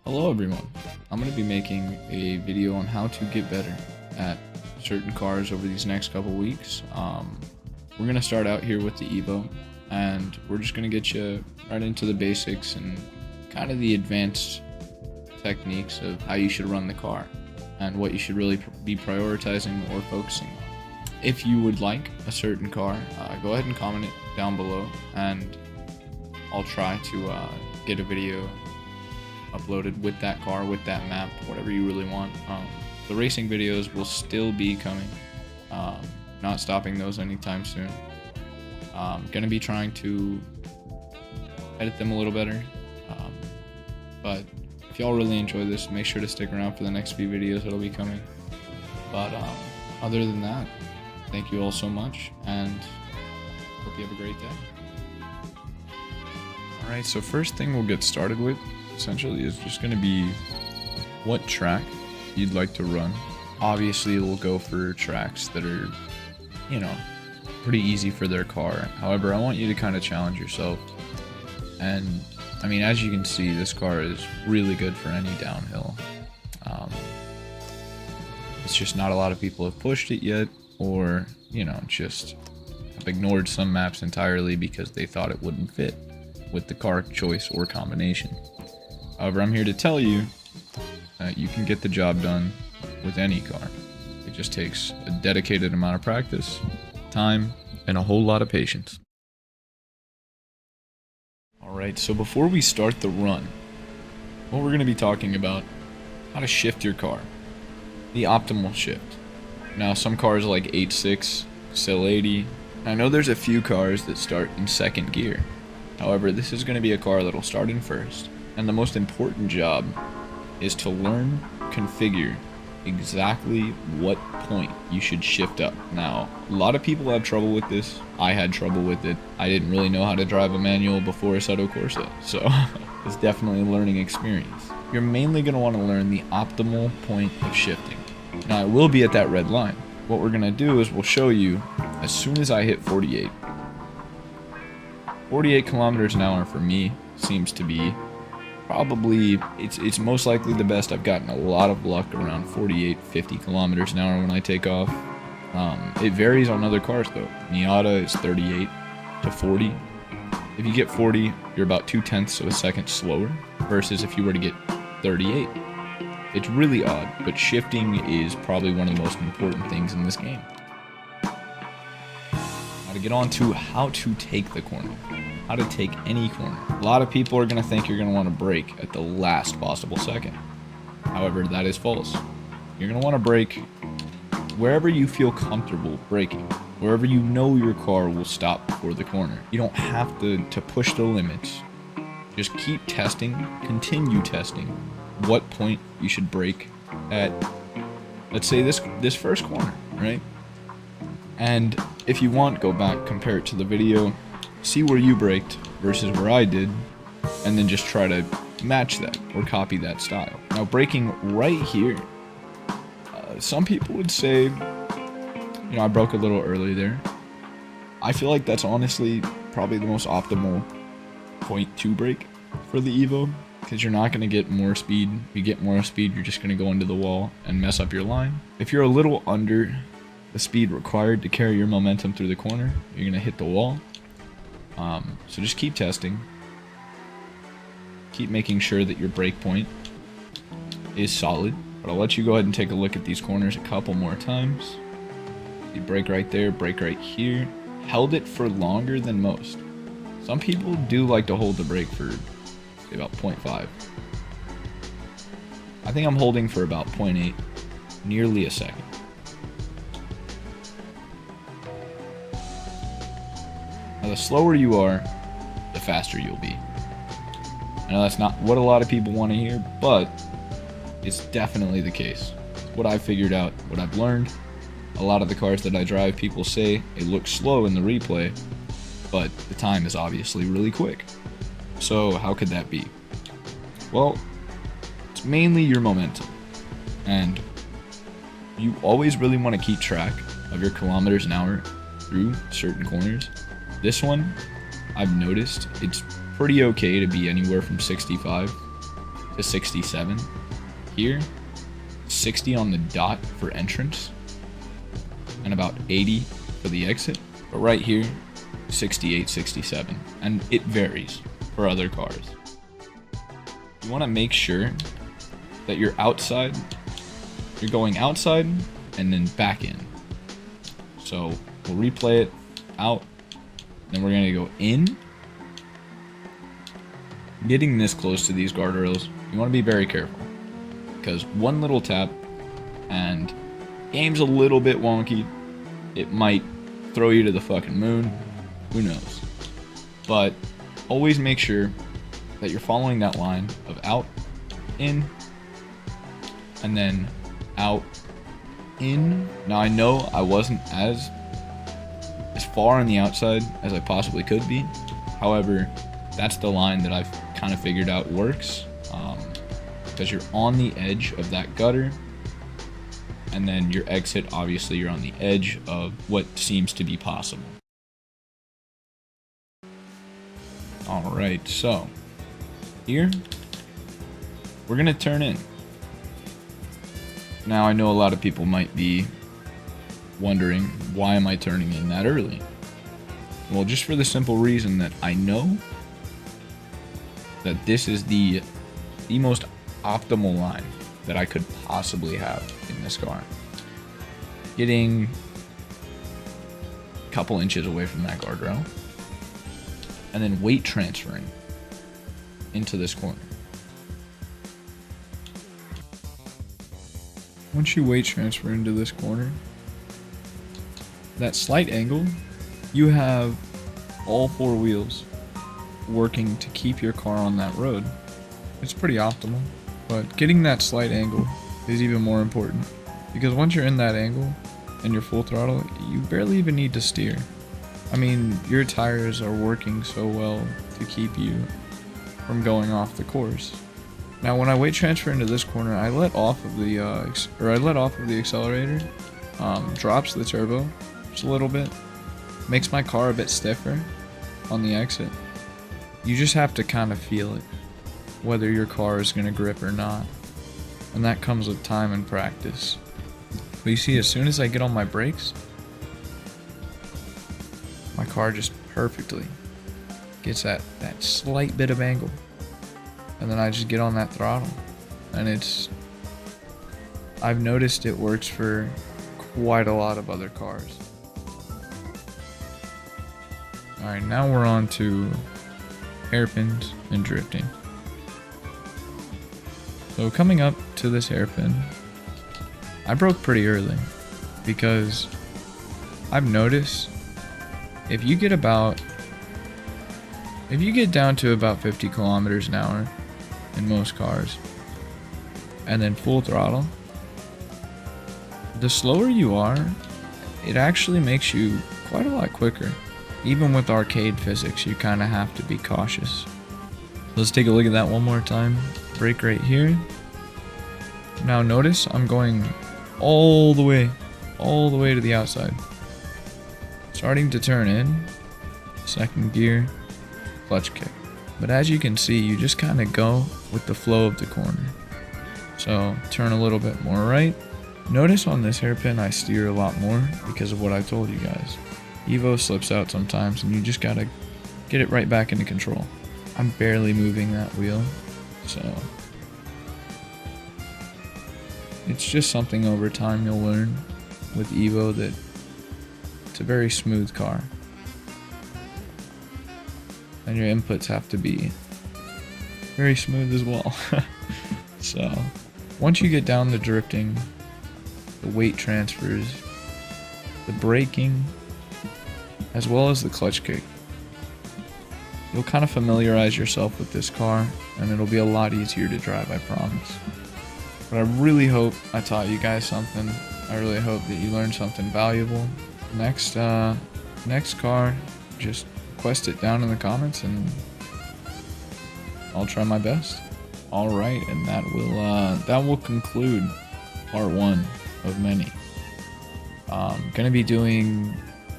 Hello everyone, I'm going to be making a video on how to get better at certain cars over these next couple weeks. We're going to start out here with the Evo, and we're just going to get you right into the basics and kind of the advanced techniques of how you should run the car and what you should really be prioritizing or focusing on. If you would like a certain car, go ahead and comment it down below, and I'll try to get a video uploaded with that car, with that map, whatever you really want. The racing videos will still be coming, not stopping those anytime soon. Gonna be trying to edit them a little better, but if y'all really enjoy this, make sure to stick around for the next few videos that'll be coming. But other than that, thank you all so much, and hope you have a great day. Alright, so first thing we'll get started with essentially is just going to be what track you'd like to run. Obviously we'll go for tracks that are, pretty easy for their car. However, I want you to kind of challenge yourself, and I mean, as you can see, this car is really good for any downhill. It's just not a lot of people have pushed it yet, or just have ignored some maps entirely because they thought it wouldn't fit with the car choice or combination. However, I'm here to tell you that you can get the job done with any car. It just takes a dedicated amount of practice, time, and a whole lot of patience. Alright, so before we start the run, what we're going to be talking about, how to shift your car. The optimal shift. Now, some cars like 8.6, still 80. I know there's a few cars that start in second gear. However, this is going to be a car that'll start in first. And the most important job is to learn, configure exactly what point you should shift up. Now, a lot of people have trouble with this. I had trouble with it. I didn't really know how to drive a manual before Assetto Corsa, so it's definitely a learning experience. You're mainly going to want to learn the optimal point of shifting. Now, it will be at that red line. What we're going to do is we'll show you as soon as I hit 48. 48 kilometers an hour for me seems to be probably, it's most likely the best. I've gotten a lot of luck around 48, 50 kilometers an hour when I take off. It varies on other cars though. Miata is 38 to 40. If you get 40, you're about 0.2 of a second slower versus if you were to get 38. It's really odd, but shifting is probably one of the most important things in this game. Now to get on to how to take the corner. How to take any corner. A lot of people are going to think you're going to want to brake at the last possible second. However, that is false. You're going to want to brake wherever you feel comfortable braking. Wherever you know your car will stop before the corner. You don't have to push the limits. Just keep testing, continue testing what point you should brake at, let's say this first corner, right? And if you want, go back, compare it to the video, see where you braked versus where I did, and then just try to match that or copy that style. Now, braking right here, some people would say, I broke a little early there. I feel like that's honestly probably the most optimal point to brake for the Evo, because you're not going to get more speed. If you get more speed, you're just going to go into the wall and mess up your line. If you're a little under the speed required to carry your momentum through the corner, you're going to hit the wall. So just keep testing. Keep making sure that your brake point is solid. But I'll let you go ahead and take a look at these corners a couple more times. You brake right there, brake right here. Held it for longer than most. Some people do like to hold the brake for, say, about 0.5. I think I'm holding for about 0.8, nearly a second. Now, the slower you are, the faster you'll be. I know that's not what a lot of people want to hear, but it's definitely the case. What I've figured out, what I've learned, a lot of the cars that I drive, people say it looks slow in the replay, but the time is obviously really quick. So how could that be? Well, it's mainly your momentum. And you always really want to keep track of your kilometers an hour through certain corners. This one, I've noticed it's pretty okay to be anywhere from 65 to 67. Here, 60 on the dot for entrance, and about 80 for the exit. But right here, 68, 67, and it varies for other cars. You want to make sure that you're outside, you're going outside and then back in. So we'll replay it out, then we're going to go in. Getting this close to these guardrails, you want to be very careful, because one little tap and game's a little bit wonky. It might throw you to the fucking moon. Who knows? But always make sure that you're following that line of out, in, and then out, in. Now I know I wasn't as far on the outside as I possibly could be. However, that's the line that I've kind of figured out works, because you're on the edge of that gutter, and then your exit, obviously you're on the edge of what seems to be possible. Alright, so here we're gonna turn in. Now I know a lot of people might be wondering, why am I turning in that early? Well, just for the simple reason that I know that this is the most optimal line that I could possibly have in this car. Getting a couple inches away from that guardrail, and then weight transferring into this corner. Once you weight transfer into this corner, that slight angle, you have all four wheels working to keep your car on that road. It's pretty optimal, but getting that slight angle is even more important, because once you're in that angle and you're full throttle, you barely even need to steer. I mean, your tires are working so well to keep you from going off the course. Now, when I weight transfer into this corner, I let off of the accelerator, drops the turbo just a little bit, makes my car a bit stiffer on the exit. You just have to kind of feel it, whether your car is going to grip or not, and that comes with time and practice. But you see, as soon as I get on my brakes, my car just perfectly gets that slight bit of angle, and then I just get on that throttle, and I've noticed it works for quite a lot of other cars. Alright, now we're on to hairpins and drifting. So coming up to this hairpin, I broke pretty early, because I've noticed if you get down to about 50 kilometers an hour in most cars, and then full throttle, the slower you are, it actually makes you quite a lot quicker. Even with arcade physics, you kind of have to be cautious. Let's take a look at that one more time. Brake right here. Now notice I'm going all the way to the outside. Starting to turn in, second gear, clutch kick. But as you can see, you just kind of go with the flow of the corner. So turn a little bit more right. Notice on this hairpin I steer a lot more because of what I told you guys. Evo slips out sometimes and you just gotta get it right back into control. I'm barely moving that wheel, so it's just something over time you'll learn with Evo, that it's a very smooth car. And your inputs have to be very smooth as well. So once you get down the drifting, the weight transfers, the braking, as well as the clutch kick, you'll kind of familiarize yourself with this car, and it'll be a lot easier to drive, I promise. But I really hope I taught you guys something. I really hope that you learned something valuable. Next car, just request it down in the comments and I'll try my best. Alright, and that will conclude part 1 of many. Gonna be doing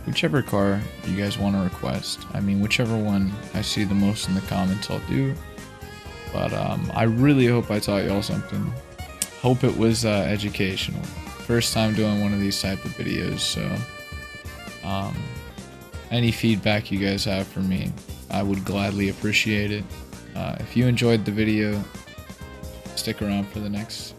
whichever car you guys want to request. I mean, whichever one I see the most in the comments, I'll do. But I really hope I taught y'all something. Hope it was educational. First time doing one of these type of videos, so any feedback you guys have for me, I would gladly appreciate it. If you enjoyed the video, stick around for the next